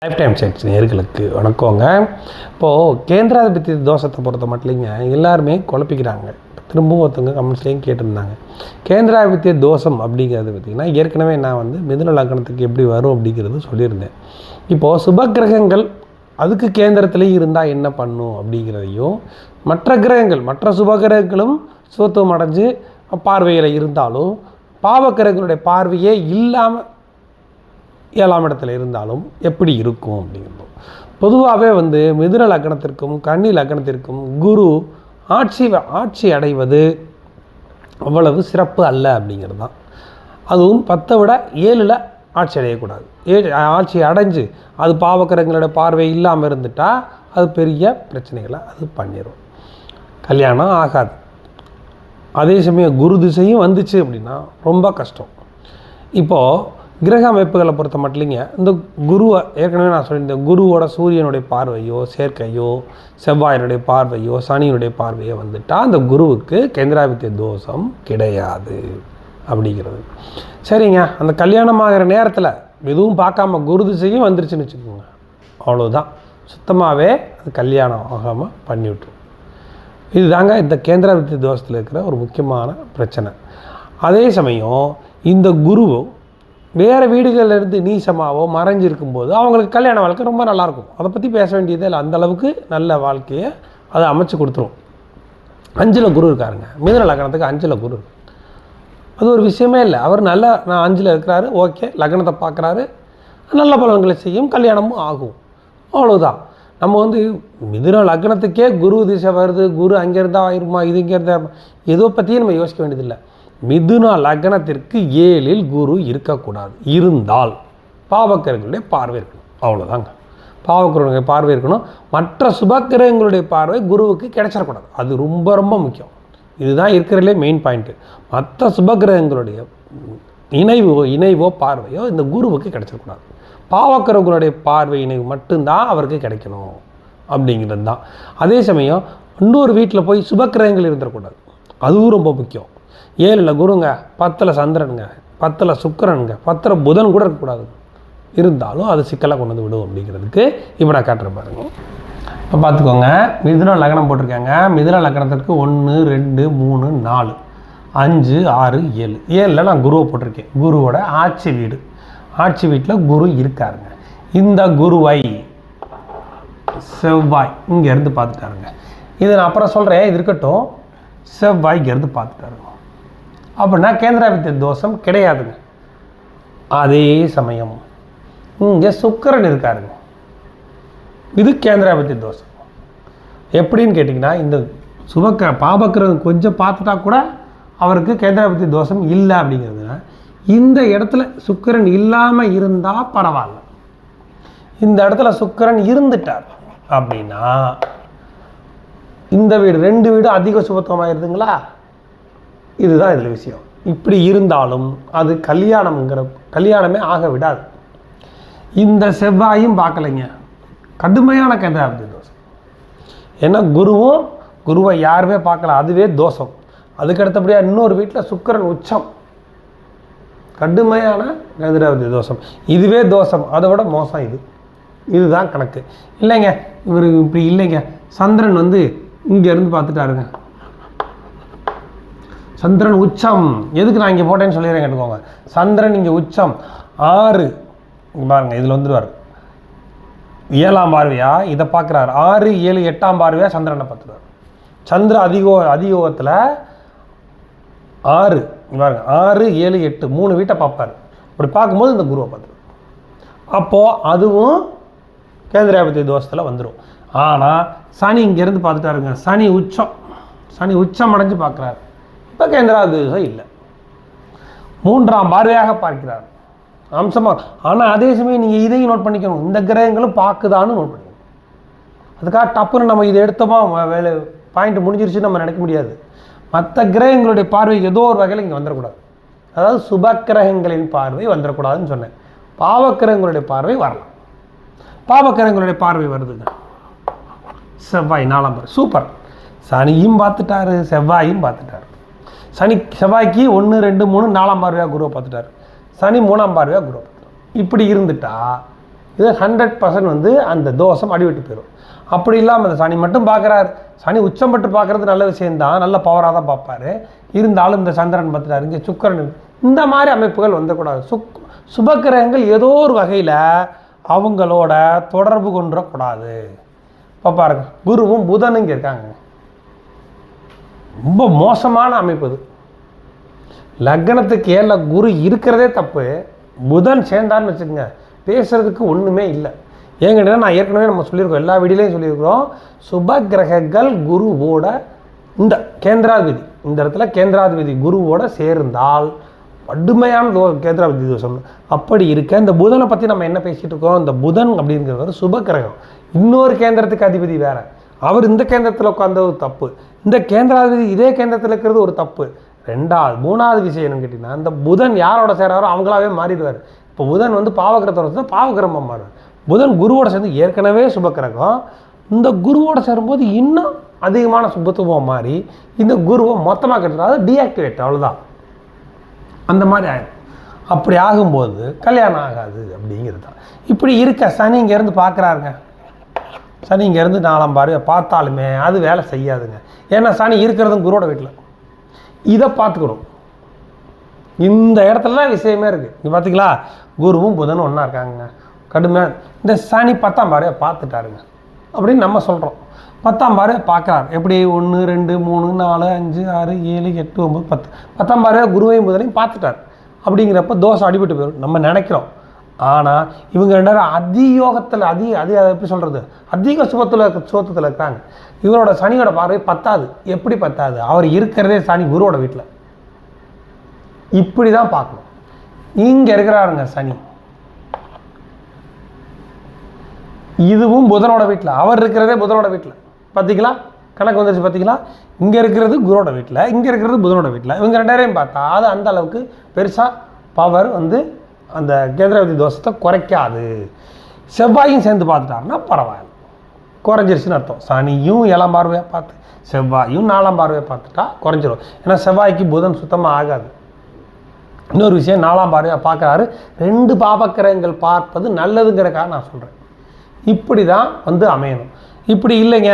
Life time sex நேர்களுக்கு வணக்கங்க. இப்போது கேந்திராதிபத்திய தோஷத்தை பொறுத்த மட்டும்ங்க எல்லாருமே குழப்பிக்கிறாங்க. திரும்பவும் ஒருத்தவங்க கமெண்ட்ஸ்லேயும் கேட்டிருந்தாங்க. கேந்திராதிபத்திய தோஷம் அப்படிங்கிறது பார்த்திங்கன்னா ஏற்கனவே நான் மிதுன லக்னத்துக்கு எப்படி வரும் அப்படிங்கிறது சொல்லியிருந்தேன். இப்போது சுபக்கிரகங்கள் அதுக்கு கேந்திரத்துலேயும் இருந்தால் என்ன பண்ணும் அப்படிங்கிறதையும், மற்ற கிரகங்கள் மற்ற சுபகிரகங்களும் சுபத்துவம் அடைஞ்சு பார்வையில் இருந்தாலும் பாவக்கிரகங்களுடைய பார்வையே இல்லாமல் 7ஆம் இடத்துல இருந்தாலும் எப்படி இருக்கும் அப்படிங்கிறது. பொதுவாகவே மிதுன லக்னத்திற்கும் கன்னி லக்னத்திற்கும் குரு ஆட்சி அடைவது அவ்வளவு சிறப்பு அல்ல அப்படிங்கிறது தான். அதுவும் 10 விட 7ல் ஆட்சி அடையக்கூடாது. ஆட்சி அடைஞ்சு அது பாவக்கிரகங்களோட பார்வை இல்லாமல் இருந்துட்டால் அது பெரிய பிரச்சனைகளை அது பண்ணிடும், கல்யாணம் ஆகாது. அதே சமயம் குரு திசையும் வந்துச்சு அப்படின்னா ரொம்ப கஷ்டம். இப்போது கிரக அமைப்புகளை பொறுத்த மட்டும் இந்த குருவை ஏற்கனவே நான் சொல்லியிருந்தேன். குருவோட சூரியனுடைய பார்வையோ சேர்க்கையோ செவ்வாயினுடைய பார்வையோ சனியினுடைய பார்வையோ வந்துட்டால் அந்த குருவுக்கு கேந்திராதிபத்திய தோஷம் கிடையாது அப்படிங்கிறது. சரிங்க, அந்த கல்யாணம் ஆகிற நேரத்தில் எதுவும் பார்க்காம குரு திசையும் வந்துருச்சுன்னு வச்சுக்கோங்க, அவ்வளோதான், சுத்தமாகவே அது கல்யாணம் ஆகாமல் பண்ணிவிட்டுரும். இதுதாங்க இந்த கேந்திராதிபத்திய தோஷத்தில் இருக்கிற ஒரு முக்கியமான பிரச்சனை. அதே சமயம் இந்த குருவும் வேறு வீடுகளிலிருந்து நீசமாகவோ மறைஞ்சிருக்கும்போது அவங்களுக்கு கல்யாண வாழ்க்கை ரொம்ப நல்லாயிருக்கும். அதை பற்றி பேச வேண்டியதே இல்லை. அந்தளவுக்கு நல்ல வாழ்க்கையை அதை அமைச்சு கொடுத்துரும். 5ல் குரு இருக்காருங்க. மிதுன லக்னத்துக்கு 5ல் குரு இருக்கு. அது ஒரு விஷயமே இல்லை. அவர் நான் 5ல் இருக்கிறாரு, ஓகே, லக்னத்தை பார்க்குறாரு, நல்ல பலன்களை செய்யும், கல்யாணமும் ஆகும், அவ்வளோதான். நம்ம மிதுன லக்னத்துக்கே குரு திசை வருது, குரு அங்கே இருந்தால் ஆயிருமா, இது இங்கே இருந்தால் எதோ பற்றியும் நம்ம யோசிக்க வேண்டியதில்லை. மிதுன லக்னத்திற்கு 7ல் குரு இருக்கக்கூடாது. இருந்தால் பாவக்கிரகங்களுடைய பார்வை இருக்கணும், அவ்வளோதாங்க. பாவக்கிரகங்களுடைய பார்வை இருக்கணும். மற்ற சுபக்கிரகங்களுடைய பார்வை குருவுக்கு கிடைச்சிடக்கூடாது. அது ரொம்ப ரொம்ப முக்கியம். இதுதான் இருக்கிறதுலே மெயின் பாயிண்ட்டு. மற்ற சுபக்கிரகங்களுடைய இணைவோ பார்வையோ இந்த குருவுக்கு கிடைச்சிடக்கூடாது. பாவக்கிரகங்களுடைய பார்வை இணைவு மட்டும்தான் அவருக்கு கிடைக்கணும் அப்படிங்கிறது தான். அதே சமயம் இன்னொரு வீட்டில் போய் சுபக்கிரகங்கள் இருந்துடக்கூடாது, அதுவும் ரொம்ப முக்கியம். 7ல் குருங்க, 10ல் சந்திரனுங்க, 10ல் சுக்கிரனுங்க, 10ல் புதன் கூட இருக்கக்கூடாது. இருந்தாலும் அது சிக்கலாக கொண்டு விடும் அப்படிங்கிறதுக்கு இப்போ நான் காட்டுறேன் பாருங்க. இப்போ பார்த்துக்கோங்க, மிதுன லக்னம் போட்டிருக்காங்க. மிதுன லக்னத்திற்கு 1 2 3 4 5 6 7. 7ல் நான் குருவை போட்டிருக்கேன். குருவோட ஆட்சி வீடு, ஆட்சி வீட்டில் குரு இருக்காருங்க. இந்த குருவை செவ்வாய் இங்கேருந்து பார்த்துட்டாருங்க. இது நான் அப்புறம் சொல்கிறேன், இது இருக்கட்டும். செவ்வாய் இங்கேருந்து பார்த்துட்டாருங்க அப்படின்னா கேந்திராதிபத்திய தோஷம் கிடையாதுங்க. அதே சமயம் இங்கே சுக்கிரன் இருக்காருங்க, இது கேந்திராதிபத்திய தோஷம். எப்படின்னு கேட்டிங்கன்னா, இந்த பாபக்கிரகம் கொஞ்சம் பார்த்துட்டா கூட அவருக்கு கேந்திராதிபத்திய தோஷம் இல்லை அப்படிங்கிறதுனா, இந்த இடத்துல சுக்கிரன் இல்லாமல் இருந்தால் பரவாயில்ல. இந்த இடத்துல சுக்கிரன் இருந்துட்டார் அப்படின்னா இந்த வீடு 2 வீடு அதிக சுபத்துவமாகிருதுங்களா. இதுதான் இதில் விஷயம். இப்படி இருந்தாலும் அது கல்யாணமே ஆக விடாது. இந்த செவ்வாயும் பார்க்கலைங்க, கடுமையான கேந்திராதிபத்திய தோஷம். ஏன்னா குருவை யாருமே பார்க்கல, அதுவே தோஷம். அதுக்கு அடுத்தபடியாக இன்னொரு வீட்டில் சுக்கிரன் உச்சம், கடுமையான கேந்திராதிபத்திய தோஷம். இதுவே தோஷம், அதை விட மோசம். இதுதான் கணக்கு இல்லைங்க. இவர் இப்படி இல்லைங்க. சந்திரன் இங்கேருந்து பார்த்துட்டாருங்க. சந்திரன் உச்சம். எதுக்கு நான் இங்கே போட்டேன்னு சொல்லிடுறேன், கேட்டுக்கோங்க. சந்திரன் இங்கே உச்சம் 6 பாருங்க, இதில் வந்துடுவார். 7ஆம் பார்வையா இதை பார்க்குறாரு. 6 7 8ஆம் பார்வையாக சந்திரனை பார்த்துருவார். சந்திர அதியோகத்தில் 6 பாருங்க, 6 7 8 3 வீட்டை பார்ப்பார். அப்படி பார்க்கும்போது இந்த குருவை பார்த்துருவார். அப்போது அதுவும் கேந்திராதிபத்திய தோஷத்தில் வந்துடும். ஆனால் சனி இங்கேருந்து பார்த்துட்டாருங்க. சனி உச்சம் அடைஞ்சு பார்க்குறாரு. இப்போ கேந்திராதிபத்திய தோஷம் இல்லை, 3ஆம் பார்வையாக பார்க்கிறார் அம்சமாக. ஆனால் அதே சமயம் நீங்கள் இதையும் நோட் பண்ணிக்கணும், இந்த கிரகங்களும் பார்க்குதான்னு நோட் பண்ணிக்கணும். அதுக்காக டப்புன்னு நம்ம இதை எடுத்தோமா வேலை பாயிண்ட் முடிஞ்சிருச்சு நம்ம நினைக்க முடியாது. மற்ற கிரகங்களுடைய பார்வை ஏதோ ஒரு வகையில் இங்கே வந்துடக்கூடாது. அதாவது சுபக்கிரகங்களின் பார்வை வந்துடக்கூடாதுன்னு சொன்னேன். பாவக்கிரகங்களுடைய பார்வை வரலாம். பாவக்கிரகங்களுடைய பார்வை வருதுங்க. செவ்வாய் 4ஆம் பார்வை, சூப்பர். சனியும் பார்த்துட்டாரு, செவ்வாயும் பார்த்துட்டாரு. செவ்வாய்க்கு 1 2 3 4ஆம் பார்வையாக குருவை பார்த்துட்டார். சனி 3ஆம் பார்வையாக குருவை பார்த்துட்டார். இப்படி இருந்துட்டா இது 100% வந்து அந்த தோஷம் அடிவிட்டு போயிடும். அப்படி இல்லாமல் அந்த சனி மட்டும் பார்க்குறாரு, சனி உச்சம் பட்டு பார்க்குறது நல்ல விஷயந்தான், நல்ல பவராக தான் பார்ப்பார். இருந்தாலும் இந்த சந்திரன் பார்த்துட்டாரு, இங்கே சுக்கிரன், இந்த மாதிரி அமைப்புகள் வந்துடக்கூடாது. சுபக்கிரகங்கள் ஏதோ ஒரு வகையில் அவங்களோட தொடர்பு கொண்டுடக்கூடாது. இப்போ பாருங்க, குருவும் புதனும் இங்கே இருக்காங்க. ரொம்ப மோசமான அமைப்பு இது. லக்னத்துக்கு 7 குரு இருக்கிறதே தப்பு. புதன் சேர்ந்தான்னு வச்சுக்கோங்க, பேசுறதுக்கு ஒன்றுமே இல்லை. ஏன் கேட்டால் நான் ஏற்கனவே நம்ம சொல்லியிருக்கோம், எல்லா வீடியோலையும் சொல்லியிருக்கிறோம், சுப கிரகங்கள் குருவோட இந்த கேந்திராதிபதி, இந்த இடத்துல கேந்திராதிபதி குருவோட சேர்ந்தால் கடுமையான கேந்திராதிபதி தோஷம். அப்படி இருக்க இந்த புதனை பற்றி நம்ம என்ன பேசிகிட்டு இருக்கோம், இந்த புதன் அப்படிங்கிறவர் சுப கிரகம், இன்னொரு கேந்திரத்துக்கு அதிபதி வேறு, அவர் இந்த கேந்திரத்தில் உட்கார்ந்தது தப்பு, இந்த கேந்திராதிபதி இதே கேந்திரத்தில் இருக்கிறது ஒரு தப்பு. மூணாவது விஷயம் என்னன்னு கேட்டிங்கன்னா, இந்த புதன் யாரோட சேராரோ அவங்களாவே மாறிடுவார். இப்போ புதன் வந்து பாவகிரகத்தோட சேர்ந்து பாவகிரகமாக மாறுவார். புதன் குருவோட சேர்ந்து ஏற்கனவே சுபக்கிரகம், இந்த குருவோட சேரும்போது இன்னும் அதிகமான சுபத்துவம் மாறி இந்த குருவை மொத்தமாக கட்டுறது, அது டீஆக்டிவேட், அவ்வளோதான். அந்த மாதிரி ஆகிடும். அப்படி ஆகும்போது கல்யாணம் ஆகாது அப்படிங்கிறது தான். இப்படி இருக்க சனி இங்கேருந்து பார்க்குறாருங்க, சனி இங்கேருந்து 4ஆம் பார்வை பார்த்தாலுமே அது வேலை செய்யாதுங்க. ஏன்னா சனி இருக்கிறதும் குருவோட வீட்டில். இதை பார்த்துக்கணும். இந்த இடத்துல தான் விஷயமே இருக்குது. இங்கே பார்த்தீங்களா, குருவும் புதனும் ஒன்றா இருக்காங்க, கடுமையாக. இந்த சனி 10ஆம் பார்வையை பார்த்துட்டாருங்க அப்படின்னு நம்ம சொல்கிறோம். 10ஆம் பார்வையை பார்க்குறாரு. எப்படி 1 2 3 4 5 6 7 8 9 10 10ஆம் பார்வையாக குருவையும் புதனையும் பார்த்துட்டார். அப்படிங்கிறப்ப தோஷம் அடிபட்டு போயிடும் நம்ம நினைக்கிறோம். ஆனால் இவங்க 2 பேரும் அதியோகத்தில் எப்படி சொல்கிறது, அதிக சுகத்தில் இருக்காங்க. இவரோட சனியோட பார்வை 10ஆவது. எப்படி 10ஆவது? அவர் இருக்கிறதே சனி குருவோட வீட்டில். இப்படி தான் பார்க்கணும். இங்கே இருக்கிறாருங்க சனி, இதுவும் புதனோட வீட்டில், அவர் இருக்கிறதே புதனோட வீட்டில். பார்த்தீங்களா, கணக்கு வந்துருச்சு. பார்த்தீங்களா, இங்கே இருக்கிறது குருவோட வீட்டில், இங்கே இருக்கிறது புதனோட வீட்டில். இவங்க 2 பேரையும் பார்த்தா அது அந்த அளவுக்கு பெருசாக பவர் வந்து அந்த கேந்திராதிபதி தோஷத்தை குறைக்காது. செவ்வாயும் சேர்ந்து பார்த்துட்டாருன்னா பரவாயில்ல, குறைஞ்சிருச்சுன்னு அர்த்தம். சனியும் 7ஆம் பார்வையாக பார்த்து செவ்வாயும் 4ஆம் பார்வையாக பார்த்துட்டா குறைஞ்சிரும். ஏன்னா செவ்வாய்க்கு புதன் சுத்தமாக ஆகாது. இன்னொரு விஷயம், 4ஆம் பார்வையாக பார்க்குறாரு. 2 பாபக்கிரகங்கள் பார்ப்பது நல்லதுங்கிறக்காக நான் சொல்கிறேன். இப்படி தான் வந்து அமையணும். இப்படி இல்லைங்க,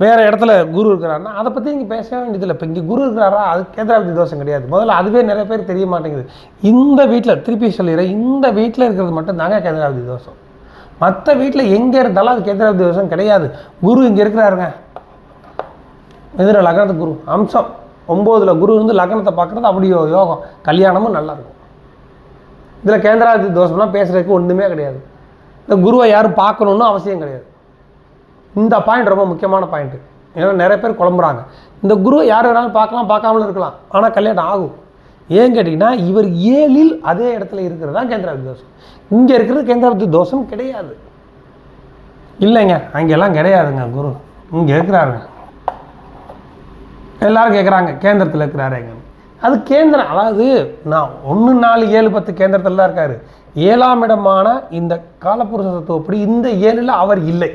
வேறு இடத்துல குரு இருக்கிறாருன்னா அதை பற்றி இங்கே பேச வேண்டியதில்லை. இப்போ இங்கே குரு இருக்கிறாரா, அது கேந்திராதிபதி தோஷம் கிடையாது. முதல்ல அதுவே நிறைய பேர் தெரிய மாட்டேங்குது. இந்த வீட்டில், திருப்பி சொல்லிடுறேன், இந்த வீட்டில் இருக்கிறது மட்டும் தாங்க கேந்திராதிபதி தோஷம். மற்ற வீட்டில் எங்கே இருந்தாலும் அது கேந்திராதிபதி தோஷம் கிடையாது. குரு இங்கே இருக்கிறாருங்க, இதில் லக்னத்து குரு அம்சம் 9ல் குரு வந்து லக்னத்தை பார்க்குறது அப்படி யோகம், கல்யாணமும் நல்லாயிருக்கும். இதில் கேந்திராதிபதி தோஷம்லாம் பேசுகிறதுக்கு ஒன்றுமே கிடையாது. இந்த குருவை யாரும் பார்க்கணுன்னு அவசியம் கிடையாது. இந்த பாயிண்ட் ரொம்ப முக்கியமான பாயிண்ட்டு. ஏன்னா நிறைய பேர் குழம்புறாங்க. இந்த குருவை யார் வேணாலும் பார்க்கலாம், பார்க்காமலும் இருக்கலாம், ஆனால் கல்யாணம் ஆகும். ஏன் கேட்டிங்கன்னா, இவர் 7ல் அதே இடத்துல இருக்கிறது தான் கேந்திராதிபதி தோஷம். இங்கே இருக்கிறது கேந்திராதிபதி தோஷம் கிடையாது. இல்லைங்க, அங்கெல்லாம் கிடையாதுங்க. குரு இங்கே இருக்கிறாருங்க. எல்லோரும் கேட்குறாங்க கேந்திரத்தில் இருக்கிறாரு எங்க. அது கேந்திரம், அதாவது நான் 1 4 7 10 கேந்திரத்தில் தான் இருக்கார். 7ஆம் இடமான இந்த காலப்புருஷ தத்துவப்படி இந்த 7ல் அவர் இல்லை,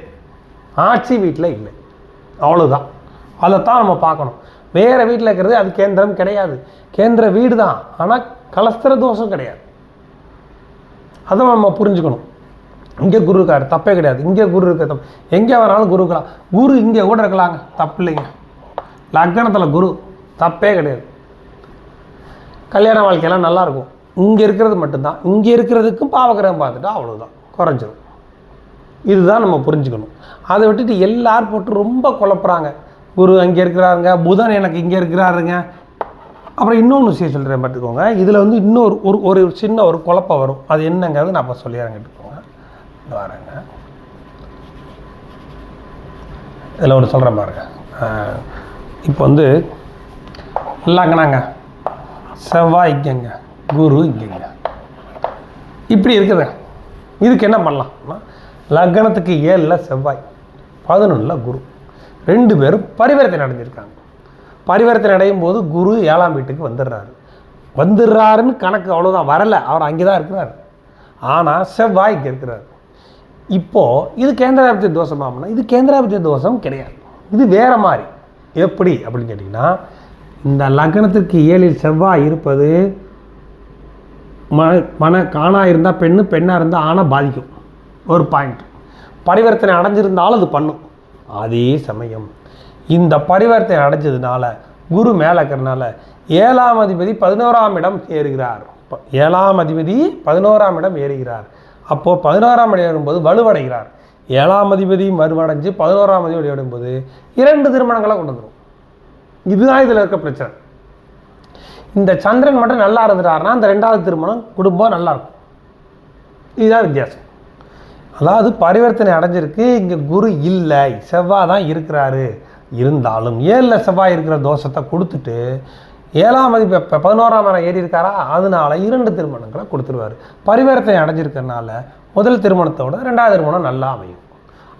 ஆட்சி வீட்டில் இல்லை, அவ்வளோதான். அதைத்தான் நம்ம பார்க்கணும். வேறு வீட்டில் இருக்கிறது அது கேந்திரம் கிடையாது, கேந்திர வீடு தான், ஆனால் கலஸ்திர தோஷம் கிடையாது. அதை நம்ம புரிஞ்சுக்கணும். இங்கே குரு இருக்காரு, தப்பே கிடையாது. இங்கே குரு இருக்க தப்பு, எங்கே வேணாலும் குரு இருக்கலாம். குரு இங்கே கூட இருக்கலாங்க, தப்பு இல்லைங்க. லக்னத்தில் குரு, தப்பே கிடையாது. கல்யாண வாழ்க்கையெல்லாம் நல்லாயிருக்கும். இங்கே இருக்கிறது மட்டும்தான், இங்கே இருக்கிறதுக்கும் பாவகிரகம் பார்த்துட்டா அவ்வளோதான், குறைஞ்சிடும். இதுதான் நம்ம புரிஞ்சுக்கணும். அதை விட்டுட்டு எல்லாரும் போட்டு ரொம்ப குழப்புறாங்க. குரு அங்கே இருக்கிறாருங்க, புதன் எனக்கு இங்கே இருக்கிறாருங்க. அப்புறம் இன்னொன்று விஷயம் சொல்கிறேன் பார்த்துக்கோங்க. இதில் வந்து இன்னொரு ஒரு சின்ன ஒரு குழப்பம் வரும். அது என்னங்கிறது நான் இப்போ சொல்லிடுறேன், கேட்டுக்கோங்க. வரேங்க, இதில் ஒன்று சொல்கிறேன் பாருங்க. இப்போ வந்து லக்னங்க, செவ்வாய் இங்கேங்க, குரு இங்கேங்க, இப்படி இருக்குது. இதுக்கு என்ன பண்ணலாம்னா, லக்னத்துக்கு 7ல் செவ்வாய், 11ல் குரு, 2 பேரும் பரிவர்த்தனை அடைஞ்சிருக்காங்க. பரிவர்த்தனை அடையும் போது குரு 7ஆம் வீட்டுக்கு வந்துடுறாருன்னு கணக்கு, அவ்வளோதான். வரலை, அவர் அங்கே தான் இருக்கிறார். ஆனால் செவ்வாய் இங்கே இருக்கிறார். இப்போது இது கேந்திராதிபதி தோஷமாம்னா இது கேந்திராதிபதி தோஷம் கிடையாது, இது வேறு மாதிரி. எப்படி அப்படின்னு கேட்டிங்கன்னா, இந்த லக்னத்திற்கு 7ல் செவ்வாய் இருப்பது காணா இருந்தால் பெண்ணாக இருந்தால் ஆணை பாதிக்கும். ஒரு பாயிண்ட். பரிவர்த்தனை அடைஞ்சிருந்தாலும் அது பண்ணும். அதே சமயம் இந்த பரிவர்த்தனை அடைஞ்சதுனால குரு மேலே இருக்கிறதுனால 7ஆம் அதிபதி 11ஆம் இடம் ஏறுகிறார். 7ஆம் அதிபதி 11ஆம் இடம் ஏறுகிறார். அப்போது 11ஆம் இடம் ஏறும்போது வலுவடைகிறார். 7ஆம் அதிபதி மறுவடைஞ்சு 11ஆம் அதிபதி ஏறும்போது 2 திருமணங்களை கொண்டு வந்துடும். இதுதான் இதில் இருக்க பிரச்சனை. இந்த சந்திரன் மட்டும் நல்லா இருந்துட்டாருன்னா அந்த 2வது திருமணம் குடும்பம் நல்லா இருக்கும். இதுதான் வித்தியாசம். அதாவது பரிவர்த்தனை அடைஞ்சிருக்கு, இங்கே குரு இல்லை, செவ்வாய் தான் இருக்கிறாரு. இருந்தாலும் 7ல் செவ்வாய் இருக்கிற தோஷத்தை கொடுத்துட்டு 7ஆம் அதிபதி 11ஆம் இடம் ஏறி இருக்காரா, அதனால 2 திருமணங்களை கொடுத்துருவார். பரிவர்த்தனை அடைஞ்சிருக்கிறதுனால முதல் திருமணத்தோட 2வது திருமணம் நல்லா அமையும்.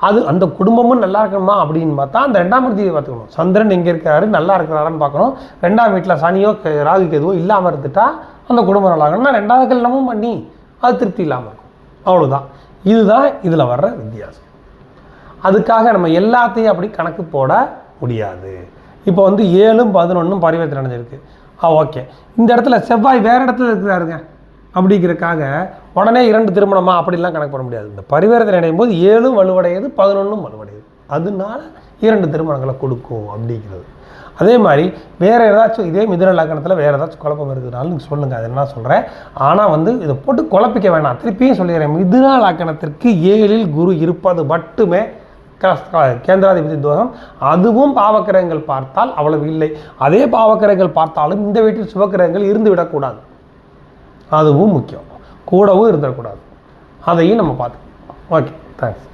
அது அந்த குடும்பமும் நல்லா இருக்கணுமா அப்படின்னு பார்த்தா அந்த 2ஆம் இடத்தையும் பார்த்துக்கணும். சந்திரன் எங்கே இருக்கிறாரு, நல்லா இருக்கிறாரான்னு பார்க்கணும். 2ஆம் வீட்டில் சனியோ ராகு கேதுவோ இல்லாமல் இருந்துட்டா அந்த குடும்பம் நல்லா இருக்கணும்னா 2வது கல்யாணமும் பண்ணி அது திருப்தி இல்லாமல் இருக்கும். அவ்வளோதான். இதுதான் இதில் வர்ற வித்தியாசம். அதுக்காக நம்ம எல்லாத்தையும் அப்படி கணக்கு போட முடியாது. இப்போ 7ம் 11ம் பரிவர்த்தனை அடைஞ்சிருக்கு. ஓகே, இந்த இடத்துல செவ்வாய் வேறு இடத்துல இருக்கிறாருங்க அப்படிங்கிறக்காக உடனே 2 திருமணமா அப்படிலாம் கணக்கு பண்ண முடியாது. இந்த பரிவர்த்தனை அடையும் போது 7ம் வலுவடையுது, 11ம் வலுவடையுது. அதனால 2 திருமணங்களை கொடுக்கும் அப்படிங்கிறது. அதே மாதிரி வேறு ஏதாச்சும் இதே மிதுன லக்னத்தில் வேறு ஏதாச்சும் குழப்பம் இருக்குதுனாலும் நீங்கள் சொல்லுங்கள், அது என்ன சொல்கிறேன். ஆனால் இதை போட்டு குழப்பிக்க வேணாம். திருப்பியும் சொல்லிடுறேன், மிதுன லக்னத்திற்கு 7ல் குரு இருப்பது மட்டுமே கேந்திராதிபதி தோஷம். அதுவும் பாவக்கிரகங்கள் பார்த்தால் அவ்வளவு இல்லை. அதே பாவக்கிரகங்கள் பார்த்தாலும் இந்த வீட்டில் சுபக்கிரகங்கள் இருந்து விடக்கூடாது. அதுவும் முக்கியம். கூடவும் இருந்துடக்கூடாது. அதையும் நம்ம பார்த்துக்கணும். Okay, thanks.